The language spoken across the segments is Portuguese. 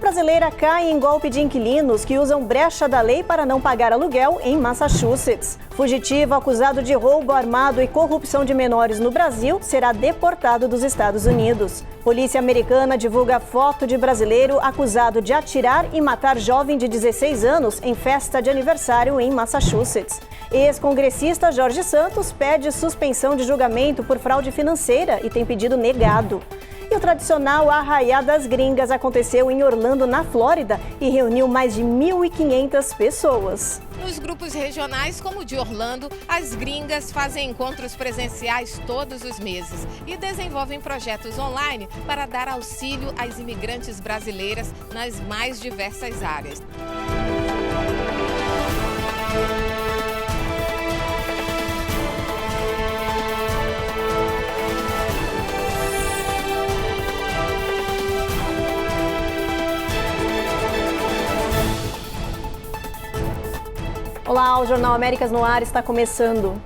brasileira cai em golpe de inquilinos que usam brecha da lei para não pagar aluguel em Massachusetts. Fugitivo acusado de roubo armado e corrupção de menores no Brasil será deportado dos Estados Unidos. Polícia americana divulga foto de brasileiro acusado de atirar e matar jovem de 16 anos em festa de aniversário em Massachusetts. Ex-congressista Jorge Santos pede suspensão de julgamento por fraude financeira e tem pedido negado. E o tradicional Arraiá das Gringas aconteceu em Orlando, na Flórida, e reuniu mais de 1.500 pessoas. Nos grupos regionais, como o de Orlando, as gringas fazem encontros presenciais todos os meses e desenvolvem projetos online para dar auxílio às imigrantes brasileiras nas mais diversas áreas. Olá, o Jornal Américas no Ar está começando.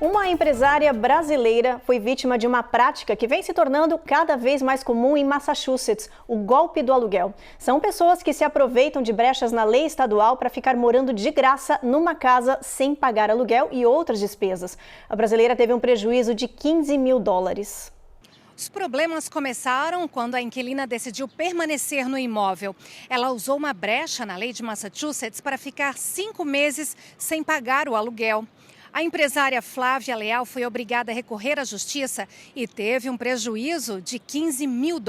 Uma empresária brasileira foi vítima de uma prática que vem se tornando cada vez mais comum em Massachusetts, o golpe do aluguel. São pessoas que se aproveitam de brechas na lei estadual para ficar morando de graça numa casa sem pagar aluguel e outras despesas. A brasileira teve um prejuízo de $15 mil. Os problemas começaram quando a inquilina decidiu permanecer no imóvel. Ela usou uma brecha na lei de Massachusetts para ficar 5 meses sem pagar o aluguel. A empresária Flávia Leal foi obrigada a recorrer à justiça e teve um prejuízo de $15 mil.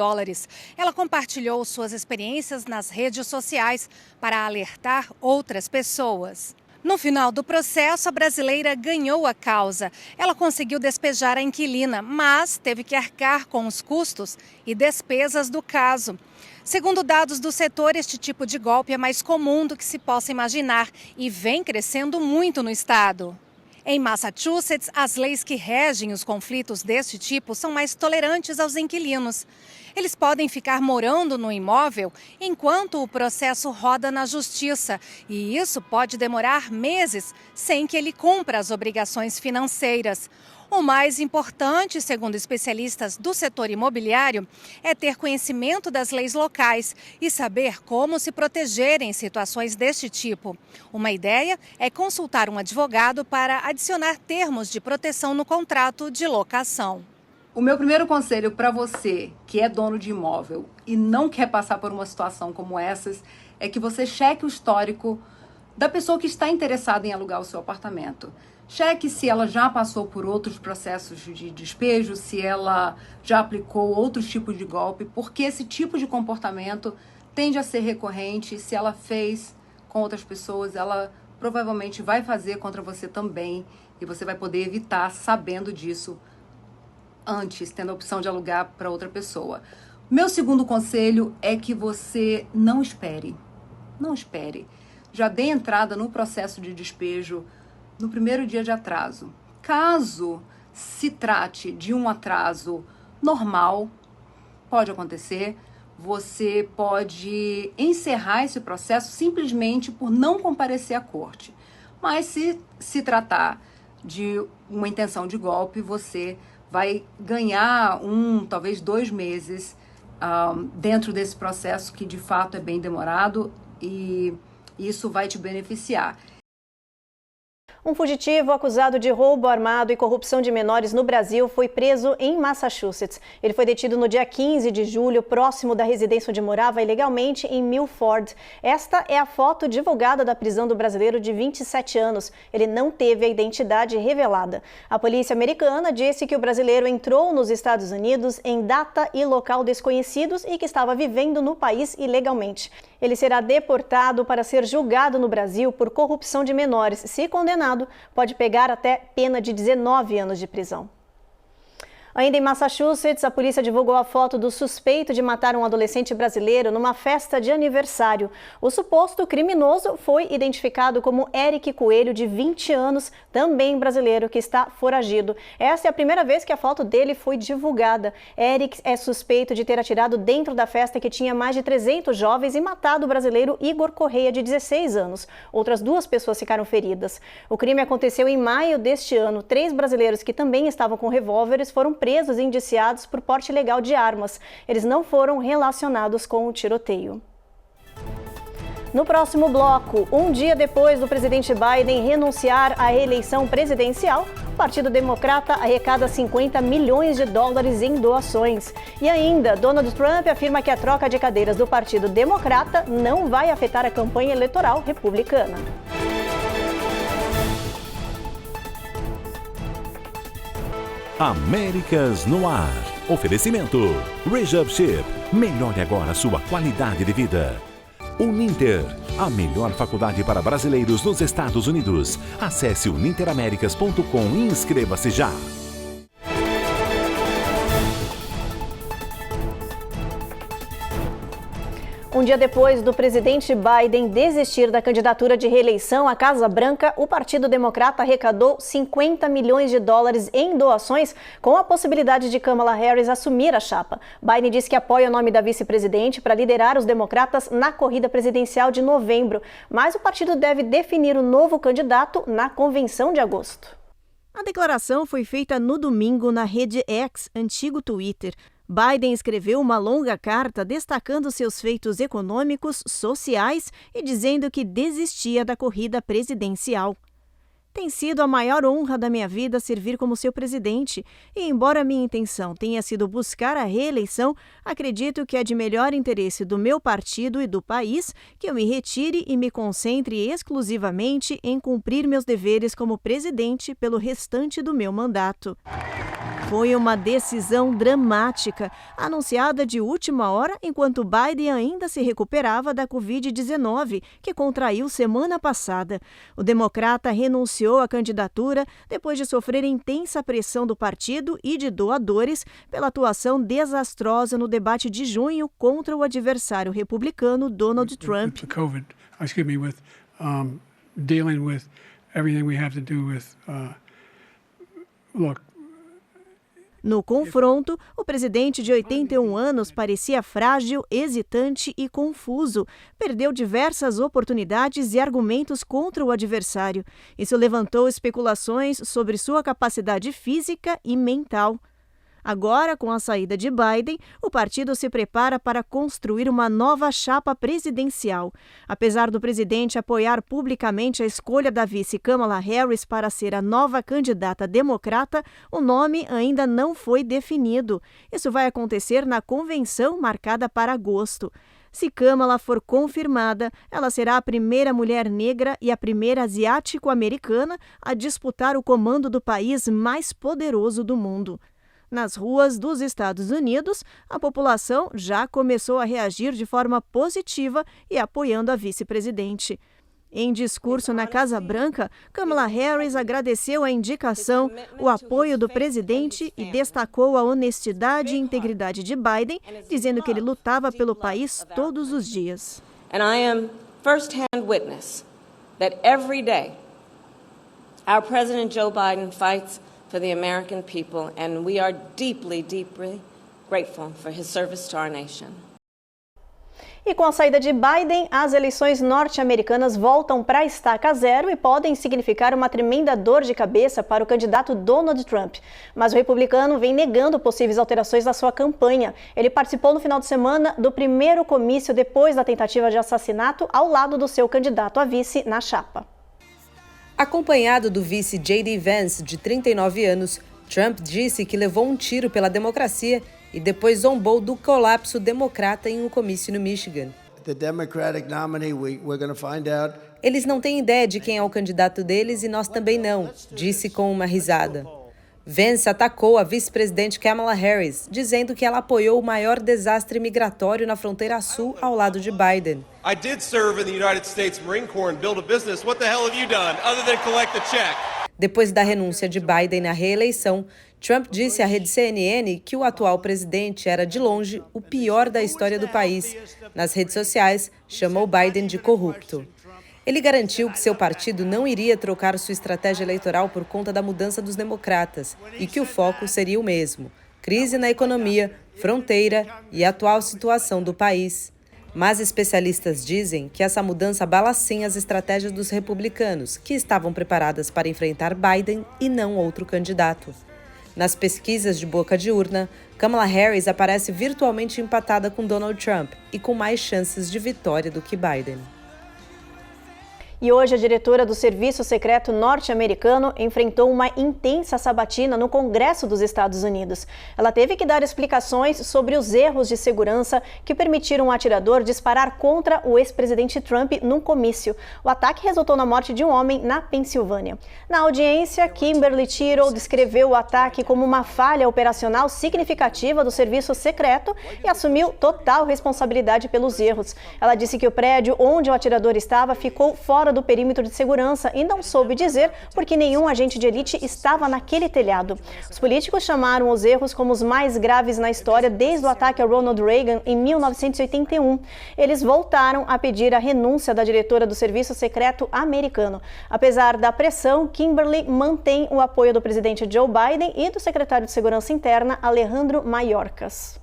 Ela compartilhou suas experiências nas redes sociais para alertar outras pessoas. No final do processo, a brasileira ganhou a causa. Ela conseguiu despejar a inquilina, mas teve que arcar com os custos e despesas do caso. Segundo dados do setor, este tipo de golpe é mais comum do que se possa imaginar e vem crescendo muito no estado. Em Massachusetts, as leis que regem os conflitos deste tipo são mais tolerantes aos inquilinos. Eles podem ficar morando no imóvel enquanto o processo roda na justiça, e isso pode demorar meses sem que ele cumpra as obrigações financeiras. O mais importante, segundo especialistas do setor imobiliário, é ter conhecimento das leis locais e saber como se proteger em situações deste tipo. Uma ideia é consultar um advogado para adicionar termos de proteção no contrato de locação. O meu primeiro conselho para você que é dono de imóvel e não quer passar por uma situação como essas é que você cheque o histórico da pessoa que está interessada em alugar o seu apartamento. Cheque se ela já passou por outros processos de despejo, se ela já aplicou outros tipos de golpe, porque esse tipo de comportamento tende a ser recorrente. Se ela fez com outras pessoas, ela provavelmente vai fazer contra você também, e você vai poder evitar sabendo disso antes, tendo a opção de alugar para outra pessoa. Meu segundo conselho é que você não espere. Não espere. Já dê entrada no processo de despejo no primeiro dia de atraso. Caso se trate de um atraso normal, pode acontecer, você pode encerrar esse processo simplesmente por não comparecer à corte. Mas se tratar de uma intenção de golpe, você vai ganhar talvez 2 meses dentro desse processo que de fato é bem demorado, e isso vai te beneficiar. Um fugitivo acusado de roubo armado e corrupção de menores no Brasil foi preso em Massachusetts. Ele foi detido no dia 15 de julho, próximo da residência onde morava ilegalmente em Milford. Esta é a foto divulgada da prisão do brasileiro de 27 anos. Ele não teve a identidade revelada. A polícia americana disse que o brasileiro entrou nos Estados Unidos em data e local desconhecidos e que estava vivendo no país ilegalmente. Ele será deportado para ser julgado no Brasil por corrupção de menores. Se condenado, pode pegar até pena de 19 anos de prisão. Ainda em Massachusetts, a polícia divulgou a foto do suspeito de matar um adolescente brasileiro numa festa de aniversário. O suposto criminoso foi identificado como Eric Coelho, de 20 anos, também brasileiro, que está foragido. Essa é a primeira vez que a foto dele foi divulgada. Eric é suspeito de ter atirado dentro da festa que tinha mais de 300 jovens e matado o brasileiro Igor Correia, de 16 anos. Outras 2 pessoas ficaram feridas. O crime aconteceu em maio deste ano. 3 brasileiros que também estavam com revólveres foram presos e indiciados por porte ilegal de armas. Eles não foram relacionados com o tiroteio. No próximo bloco, um dia depois do presidente Biden renunciar à reeleição presidencial, o Partido Democrata arrecada 50 milhões de dólares em doações. E ainda, Donald Trump afirma que a troca de cadeiras do Partido Democrata não vai afetar a campanha eleitoral republicana. Américas no Ar. Oferecimento. Rejab Ship. Melhore agora a sua qualidade de vida. Uninter. A melhor faculdade para brasileiros nos Estados Unidos. Acesse uninteraméricas.com e inscreva-se já. Um dia depois do presidente Biden desistir da candidatura de reeleição à Casa Branca, o Partido Democrata arrecadou 50 milhões de dólares em doações, com a possibilidade de Kamala Harris assumir a chapa. Biden disse que apoia o nome da vice-presidente para liderar os democratas na corrida presidencial de novembro, mas o partido deve definir o novo candidato na convenção de agosto. A declaração foi feita no domingo na rede X, antigo Twitter. Biden escreveu uma longa carta destacando seus feitos econômicos, sociais e dizendo que desistia da corrida presidencial. Tem sido a maior honra da minha vida servir como seu presidente e, embora minha intenção tenha sido buscar a reeleição, acredito que é de melhor interesse do meu partido e do país que eu me retire e me concentre exclusivamente em cumprir meus deveres como presidente pelo restante do meu mandato. Foi uma decisão dramática, anunciada de última hora enquanto Biden ainda se recuperava da Covid-19, que contraiu semana passada. O democrata renunciou à candidatura depois de sofrer intensa pressão do partido e de doadores pela atuação desastrosa no debate de junho contra o adversário republicano Donald Trump. No confronto, o presidente de 81 anos parecia frágil, hesitante e confuso. Perdeu diversas oportunidades e argumentos contra o adversário. Isso levantou especulações sobre sua capacidade física e mental. Agora, com a saída de Biden, o partido se prepara para construir uma nova chapa presidencial. Apesar do presidente apoiar publicamente a escolha da vice Kamala Harris para ser a nova candidata democrata, o nome ainda não foi definido. Isso vai acontecer na convenção marcada para agosto. Se Kamala for confirmada, ela será a primeira mulher negra e a primeira asiático-americana a disputar o comando do país mais poderoso do mundo. Nas ruas dos Estados Unidos, a população já começou a reagir de forma positiva e apoiando a vice-presidente. Em discurso na Casa Branca, Kamala Harris agradeceu a indicação, o apoio do presidente e destacou a honestidade e integridade de Biden, dizendo que ele lutava pelo país todos os dias. And I am first-hand witness that every day our President Joe Biden fights for the American people, and we are deeply, deeply grateful for his service to our nation. E com a saída de Biden, as eleições norte-americanas voltam para a estaca zero e podem significar uma tremenda dor de cabeça para o candidato Donald Trump. Mas o republicano vem negando possíveis alterações na sua campanha. Ele participou no final de semana do primeiro comício depois da tentativa de assassinato ao lado do seu candidato a vice na chapa. Acompanhado do vice J.D. Vance, de 39 anos, Trump disse que levou um tiro pela democracia e depois zombou do colapso democrata em um comício no Michigan. Eles não têm ideia de quem é o candidato deles e nós também não, disse com uma risada. Vance atacou a vice-presidente Kamala Harris, dizendo que ela apoiou o maior desastre migratório na fronteira sul ao lado de Biden. I did serve in the United States Marine Corps and build a business. What the hell have you done other than collect a check? Depois da renúncia de Biden na reeleição, Trump disse à rede CNN que o atual presidente era, de longe, o pior da história do país. Nas redes sociais, chamou Biden de corrupto. Ele garantiu que seu partido não iria trocar sua estratégia eleitoral por conta da mudança dos democratas e que o foco seria o mesmo: crise na economia, fronteira e a atual situação do país. Mas especialistas dizem que essa mudança abala sim as estratégias dos republicanos, que estavam preparadas para enfrentar Biden e não outro candidato. Nas pesquisas de boca de urna, Kamala Harris aparece virtualmente empatada com Donald Trump e com mais chances de vitória do que Biden. E hoje a diretora do Serviço Secreto norte-americano enfrentou uma intensa sabatina no Congresso dos Estados Unidos. Ela teve que dar explicações sobre os erros de segurança que permitiram o atirador disparar contra o ex-presidente Trump num comício. O ataque resultou na morte de um homem na Pensilvânia. Na audiência, Kimberly Tittle descreveu o ataque como uma falha operacional significativa do Serviço Secreto e assumiu total responsabilidade pelos erros. Ela disse que o prédio onde o atirador estava ficou fora do perímetro de segurança e não soube dizer porque nenhum agente de elite estava naquele telhado. Os políticos chamaram os erros como os mais graves na história desde o ataque a Ronald Reagan em 1981. Eles voltaram a pedir a renúncia da diretora do Serviço Secreto americano. Apesar da pressão, Kimberly mantém o apoio do presidente Joe Biden e do secretário de Segurança Interna, Alejandro Mayorkas.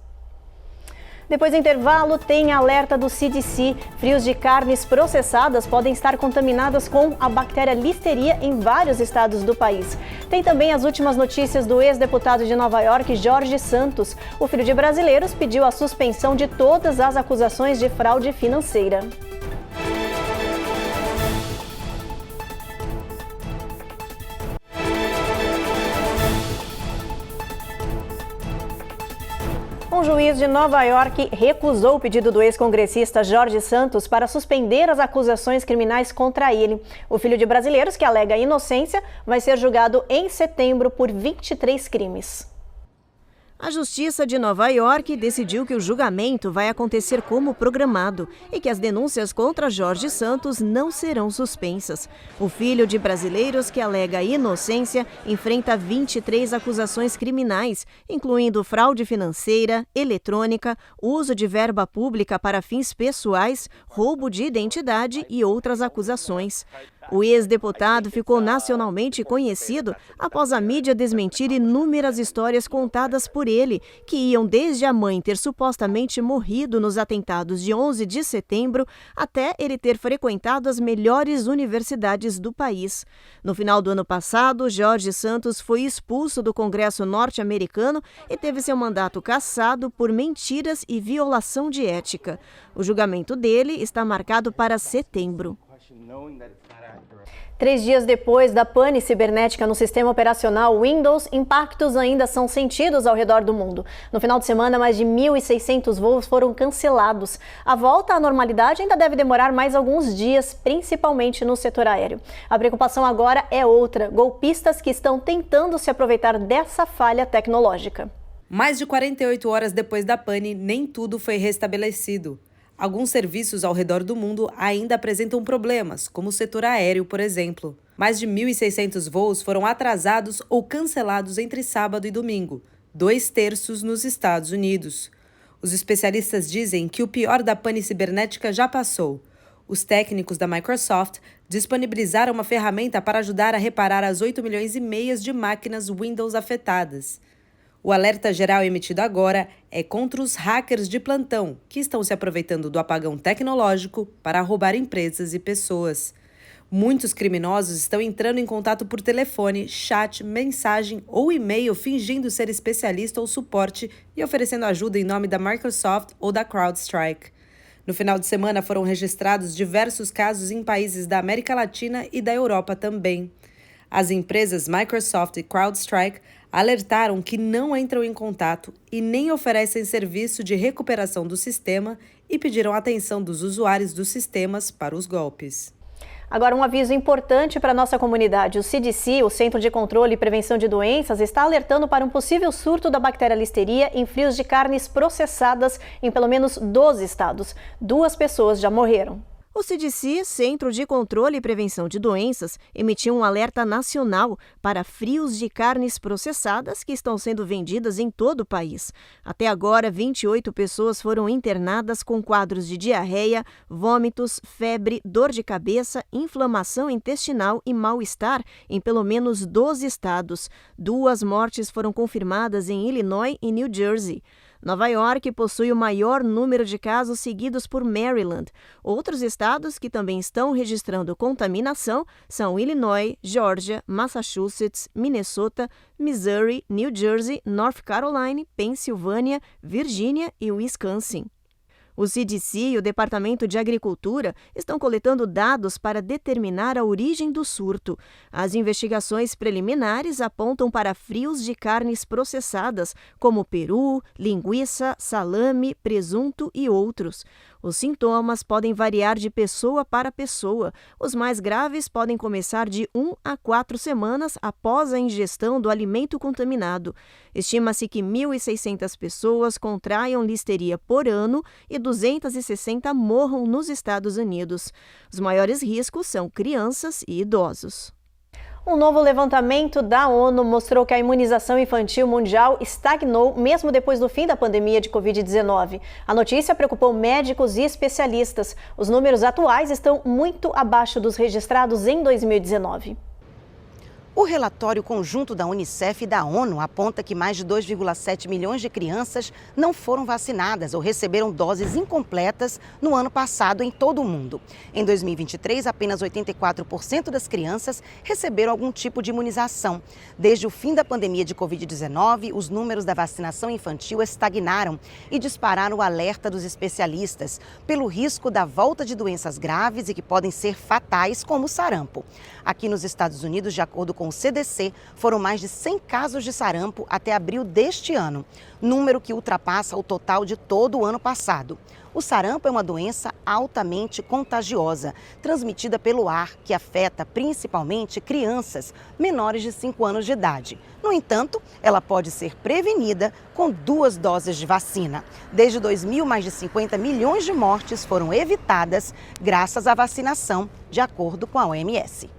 Depois do intervalo, tem alerta do CDC. Frios de carnes processadas podem estar contaminadas com a bactéria Listeria em vários estados do país. Tem também as últimas notícias do ex-deputado de Nova York, Jorge Santos. O filho de brasileiros pediu a suspensão de todas as acusações de fraude financeira. Um juiz de Nova York recusou o pedido do ex-congressista Jorge Santos para suspender as acusações criminais contra ele. O filho de brasileiros, que alega inocência, vai ser julgado em setembro por 23 crimes. A Justiça de Nova York decidiu que o julgamento vai acontecer como programado e que as denúncias contra Jorge Santos não serão suspensas. O filho de brasileiros, que alega inocência, enfrenta 23 acusações criminais, incluindo fraude financeira, eletrônica, uso de verba pública para fins pessoais, roubo de identidade e outras acusações. O ex-deputado ficou nacionalmente conhecido após a mídia desmentir inúmeras histórias contadas por ele, que iam desde a mãe ter supostamente morrido nos atentados de 11 de setembro até ele ter frequentado as melhores universidades do país. No final do ano passado, Jorge Santos foi expulso do Congresso norte-americano e teve seu mandato cassado por mentiras e violação de ética. O julgamento dele está marcado para setembro. 3 dias depois da pane cibernética no sistema operacional Windows, impactos ainda são sentidos ao redor do mundo. No final de semana, mais de 1.600 voos foram cancelados. A volta à normalidade ainda deve demorar mais alguns dias, principalmente no setor aéreo. A preocupação agora é outra: golpistas que estão tentando se aproveitar dessa falha tecnológica. Mais de 48 horas depois da pane, nem tudo foi restabelecido. Alguns serviços ao redor do mundo ainda apresentam problemas, como o setor aéreo, por exemplo. Mais de 1.600 voos foram atrasados ou cancelados entre sábado e domingo, 2/3 nos Estados Unidos. Os especialistas dizem que o pior da pane cibernética já passou. Os técnicos da Microsoft disponibilizaram uma ferramenta para ajudar a reparar as 8,5 milhões de máquinas Windows afetadas. O alerta geral emitido agora é contra os hackers de plantão, que estão se aproveitando do apagão tecnológico para roubar empresas e pessoas. Muitos criminosos estão entrando em contato por telefone, chat, mensagem ou e-mail fingindo ser especialista ou suporte e oferecendo ajuda em nome da Microsoft ou da CrowdStrike. No final de semana foram registrados diversos casos em países da América Latina e da Europa também. As empresas Microsoft e CrowdStrike alertaram que não entram em contato e nem oferecem serviço de recuperação do sistema e pediram atenção dos usuários dos sistemas para os golpes. Agora, um aviso importante para a nossa comunidade. O CDC, o Centro de Controle e Prevenção de Doenças, está alertando para um possível surto da bactéria Listeria em frios de carnes processadas em pelo menos 12 estados. 2 pessoas já morreram. O CDC, Centro de Controle e Prevenção de Doenças, emitiu um alerta nacional para frios de carnes processadas que estão sendo vendidas em todo o país. Até agora, 28 pessoas foram internadas com quadros de diarreia, vômitos, febre, dor de cabeça, inflamação intestinal e mal-estar em pelo menos 12 estados. 2 mortes foram confirmadas em Illinois e New Jersey. Nova York possui o maior número de casos, seguidos por Maryland. Outros estados que também estão registrando contaminação são Illinois, Geórgia, Massachusetts, Minnesota, Missouri, New Jersey, North Carolina, Pensilvânia, Virgínia e Wisconsin. O CDC e o Departamento de Agricultura estão coletando dados para determinar a origem do surto. As investigações preliminares apontam para frios de carnes processadas, como peru, linguiça, salame, presunto e outros. Os sintomas podem variar de pessoa para pessoa. Os mais graves podem começar de 1 a 4 semanas após a ingestão do alimento contaminado. Estima-se que 1.600 pessoas contraiam listeria por ano e 260 morram nos Estados Unidos. Os maiores riscos são crianças e idosos. Um novo levantamento da ONU mostrou que a imunização infantil mundial estagnou mesmo depois do fim da pandemia de Covid-19. A notícia preocupou médicos e especialistas. Os números atuais estão muito abaixo dos registrados em 2019. O relatório conjunto da Unicef e da ONU aponta que mais de 2,7 milhões de crianças não foram vacinadas ou receberam doses incompletas no ano passado em todo o mundo. Em 2023, apenas 84% das crianças receberam algum tipo de imunização. Desde o fim da pandemia de Covid-19, os números da vacinação infantil estagnaram e dispararam o alerta dos especialistas pelo risco da volta de doenças graves e que podem ser fatais, como o sarampo. Aqui nos Estados Unidos, de acordo com o CDC, foram mais de 100 casos de sarampo até abril deste ano, número que ultrapassa o total de todo o ano passado. O sarampo é uma doença altamente contagiosa, transmitida pelo ar, que afeta principalmente crianças menores de 5 anos de idade. No entanto, ela pode ser prevenida com 2 doses de vacina. Desde 2000, mais de 50 milhões de mortes foram evitadas graças à vacinação, de acordo com a OMS.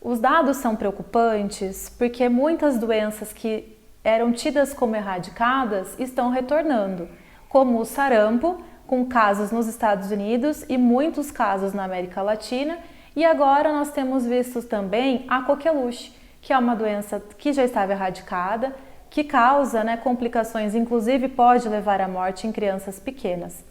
Os dados são preocupantes porque muitas doenças que eram tidas como erradicadas estão retornando, como o sarampo, com casos nos Estados Unidos e muitos casos na América Latina, e agora nós temos visto também a coqueluche, que é uma doença que já estava erradicada, que causa complicações, inclusive pode levar à morte em crianças pequenas.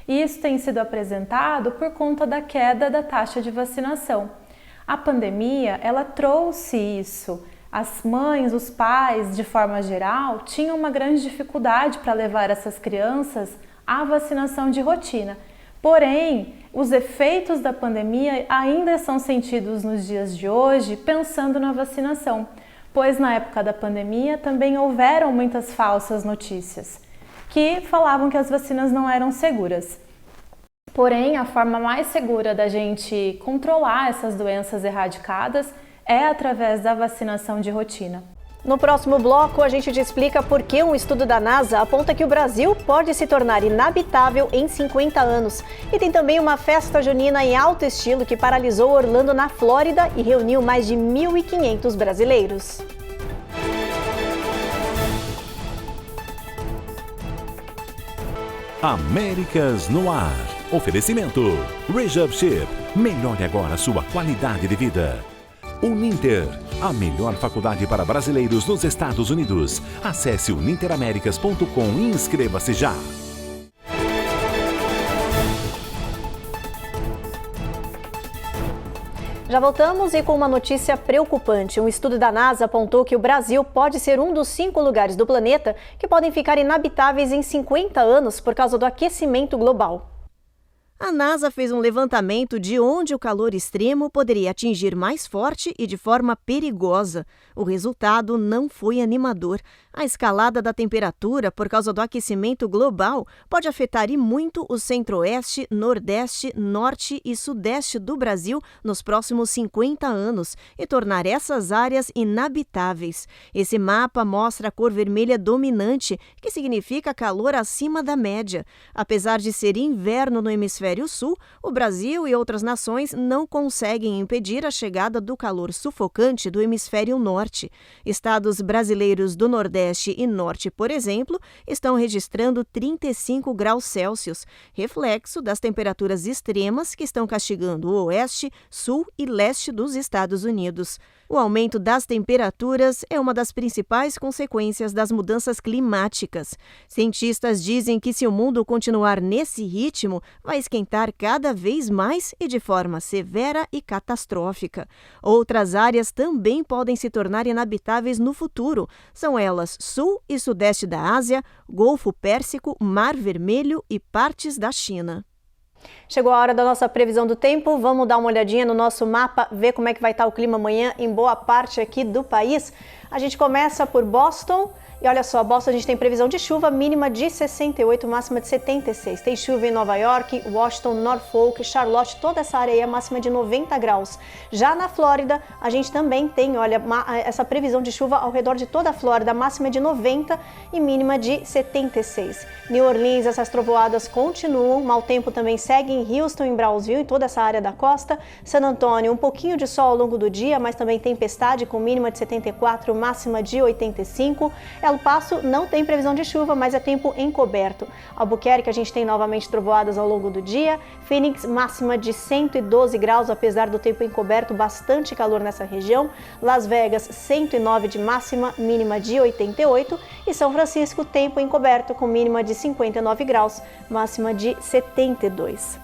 E isso tem sido apresentado por conta da queda da taxa de vacinação. A pandemia, ela trouxe isso. As mães, os pais, de forma geral, tinham uma grande dificuldade para levar essas crianças à vacinação de rotina. Porém, os efeitos da pandemia ainda são sentidos nos dias de hoje, pensando na vacinação, pois na época da pandemia também houveram muitas falsas notícias que falavam que as vacinas não eram seguras. Porém, a forma mais segura da gente controlar essas doenças erradicadas é através da vacinação de rotina. No próximo bloco, a gente te explica por que um estudo da NASA aponta que o Brasil pode se tornar inabitável em 50 anos. E tem também uma festa junina em alto estilo que paralisou Orlando, na Flórida, e reuniu mais de 1.500 brasileiros. Américas no Ar. Oferecimento Rejab Chip. Melhore agora a sua qualidade de vida. Uninter, a melhor faculdade para brasileiros nos Estados Unidos. Acesse uninteraméricas.com e inscreva-se já. Já voltamos e com uma notícia preocupante. Um estudo da NASA apontou que o Brasil pode ser um dos 5 lugares do planeta que podem ficar inabitáveis em 50 anos por causa do aquecimento global. A NASA fez um levantamento de onde o calor extremo poderia atingir mais forte e de forma perigosa. O resultado não foi animador. A escalada da temperatura por causa do aquecimento global pode afetar e muito o centro-oeste, nordeste, norte e sudeste do Brasil nos próximos 50 anos e tornar essas áreas inabitáveis. Esse mapa mostra a cor vermelha dominante, que significa calor acima da média. Apesar de ser inverno no hemisfério sul, o Brasil e outras nações não conseguem impedir a chegada do calor sufocante do hemisfério norte. Estados brasileiros do Nordeste e Norte, por exemplo, estão registrando 35 graus Celsius, reflexo das temperaturas extremas que estão castigando o oeste, sul e leste dos Estados Unidos. O aumento das temperaturas é uma das principais consequências das mudanças climáticas. Cientistas dizem que se o mundo continuar nesse ritmo, vai esquentar cada vez mais e de forma severa e catastrófica. Outras áreas também podem se tornar inabitáveis no futuro. São elas sul e sudeste da Ásia, Golfo Pérsico, Mar Vermelho e partes da China. Chegou a hora da nossa previsão do tempo. Vamos dar uma olhadinha no nosso mapa, ver como é que vai estar o clima amanhã em boa parte aqui do país. A gente começa por Boston. E olha só, Boston a gente tem previsão de chuva mínima de 68, máxima de 76. Tem chuva em Nova York, Washington, Norfolk, Charlotte, toda essa área aí é máxima de 90 graus. Já na Flórida, a gente também tem, olha, essa previsão de chuva ao redor de toda a Flórida, máxima de 90 e mínima de 76. New Orleans, essas trovoadas continuam, mau tempo também segue em Houston, em Brownsville, em toda essa área da costa. San Antônio, um pouquinho de sol ao longo do dia, mas também tempestade com mínima de 74, máxima de 85. El Paso não tem previsão de chuva, mas é tempo encoberto. Albuquerque, a gente tem novamente trovoadas ao longo do dia. Phoenix, máxima de 112 graus, apesar do tempo encoberto, bastante calor nessa região. Las Vegas, 109 de máxima, mínima de 88. E São Francisco, tempo encoberto, com mínima de 59 graus, máxima de 72.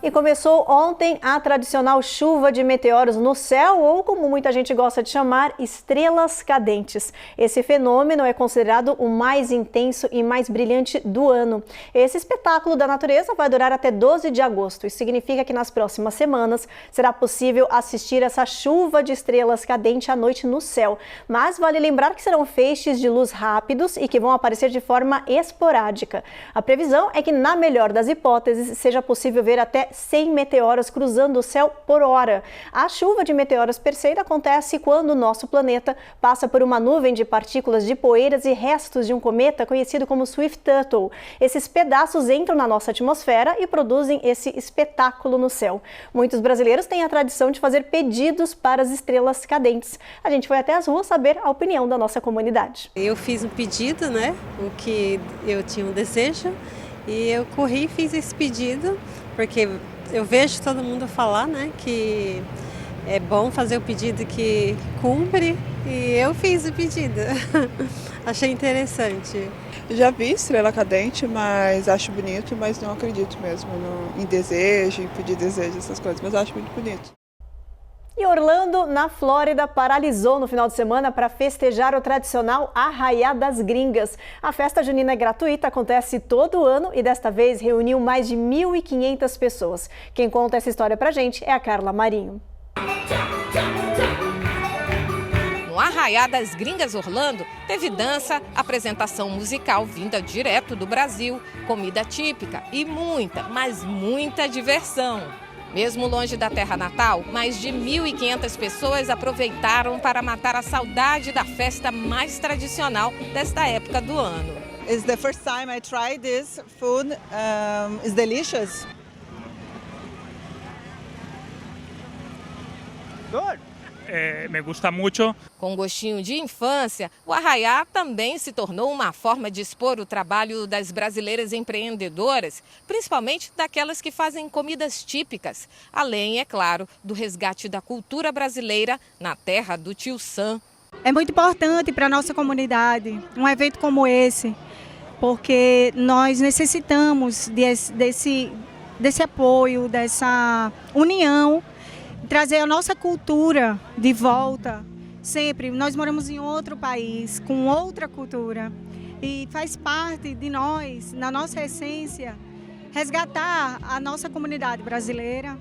E começou ontem a tradicional chuva de meteoros no céu, ou como muita gente gosta de chamar, estrelas cadentes. Esse fenômeno é considerado o mais intenso e mais brilhante do ano. Esse espetáculo da natureza vai durar até 12 de agosto. Isso significa que nas próximas semanas será possível assistir essa chuva de estrelas cadente à noite no céu. Mas vale lembrar que serão feixes de luz rápidos e que vão aparecer de forma esporádica. A previsão é que, na melhor das hipóteses, seja possível ver até 100 meteoros cruzando o céu por hora. A chuva de meteoros Perseida acontece quando o nosso planeta passa por uma nuvem de partículas de poeiras e restos de um cometa conhecido como Swift-Tuttle. Esses pedaços entram na nossa atmosfera e produzem esse espetáculo no céu. Muitos brasileiros têm a tradição de fazer pedidos para as estrelas cadentes. A gente foi até as ruas saber a opinião da nossa comunidade. Eu fiz um pedido, né? O que eu tinha um desejo, e eu corri e fiz esse pedido. Porque eu vejo todo mundo falar, né, que é bom fazer o pedido que cumpre, e eu fiz o pedido. Achei interessante. Já vi estrela cadente, mas acho bonito, mas não acredito mesmo em desejo, em pedir desejo, essas coisas, mas acho muito bonito. E Orlando, na Flórida, paralisou no final de semana para festejar o tradicional Arraiá das Gringas. A festa junina é gratuita, acontece todo ano e desta vez reuniu mais de 1.500 pessoas. Quem conta essa história pra gente é a Carla Marinho. No Arraiá das Gringas Orlando, teve dança, apresentação musical vinda direto do Brasil, comida típica e muita, mas muita diversão. Mesmo longe da terra natal, mais de 1.500 pessoas aproveitaram para matar a saudade da festa mais tradicional desta época do ano. It's the first time I tried this food. It's delicious. Good. Me gusta muito. Com gostinho de infância, o Arraiá também se tornou uma forma de expor o trabalho das brasileiras empreendedoras, principalmente daquelas que fazem comidas típicas, além, é claro, do resgate da cultura brasileira na terra do Tio Sam. É muito importante para a nossa comunidade um evento como esse, porque nós necessitamos desse apoio, dessa união, trazer a nossa cultura de volta. Sempre, nós moramos em outro país, com outra cultura, e faz parte de nós, na nossa essência, resgatar a nossa comunidade brasileira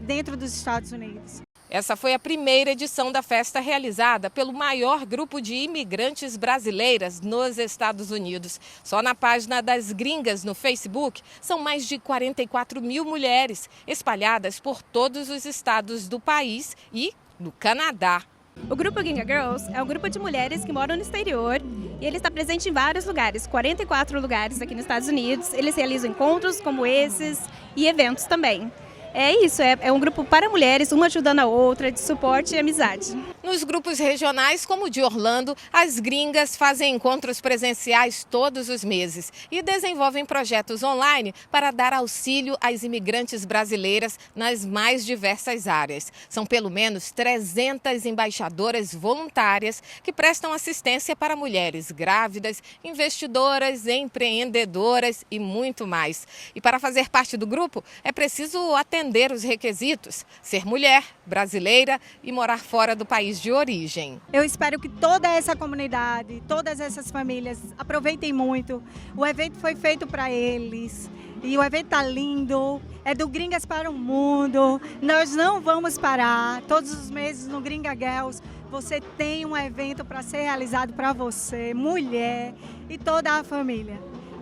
dentro dos Estados Unidos. Essa foi a primeira edição da festa realizada pelo maior grupo de imigrantes brasileiras nos Estados Unidos. Só na página das Gringas no Facebook são mais de 44 mil mulheres espalhadas por todos os estados do país e do Canadá. O Grupo Gringa Girls é um grupo de mulheres que moram no exterior e ele está presente em vários lugares, 44 lugares aqui nos Estados Unidos. Eles realizam encontros como esses e eventos também. É isso, é um grupo para mulheres, uma ajudando a outra, de suporte e amizade. Nos grupos regionais, como o de Orlando, as gringas fazem encontros presenciais todos os meses e desenvolvem projetos online para dar auxílio às imigrantes brasileiras nas mais diversas áreas. São pelo menos 300 embaixadoras voluntárias que prestam assistência para mulheres grávidas, investidoras, empreendedoras e muito mais. E para fazer parte do grupo, é preciso atender os requisitos: ser mulher, brasileira e morar fora do país de origem. Eu espero que toda essa comunidade, todas essas famílias aproveitem muito. O evento foi feito para eles e o evento tá lindo. É do Gringas para o Mundo. Nós não vamos parar. Todos os meses no Gringa Girls você tem um evento para ser realizado para você, mulher e toda a família.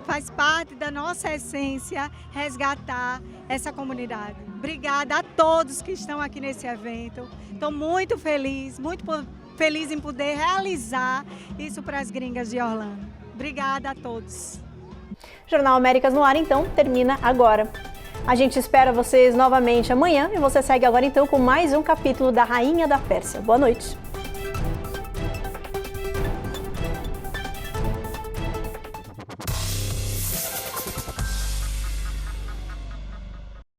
Faz parte da nossa essência resgatar essa comunidade. Obrigada a todos que estão aqui nesse evento. Estou muito feliz em poder realizar isso para as gringas de Orlando. Obrigada a todos. Jornal Américas no Ar, então, termina agora. A gente espera vocês novamente amanhã e você segue agora, então, com mais um capítulo da Rainha da Pérsia. Boa noite.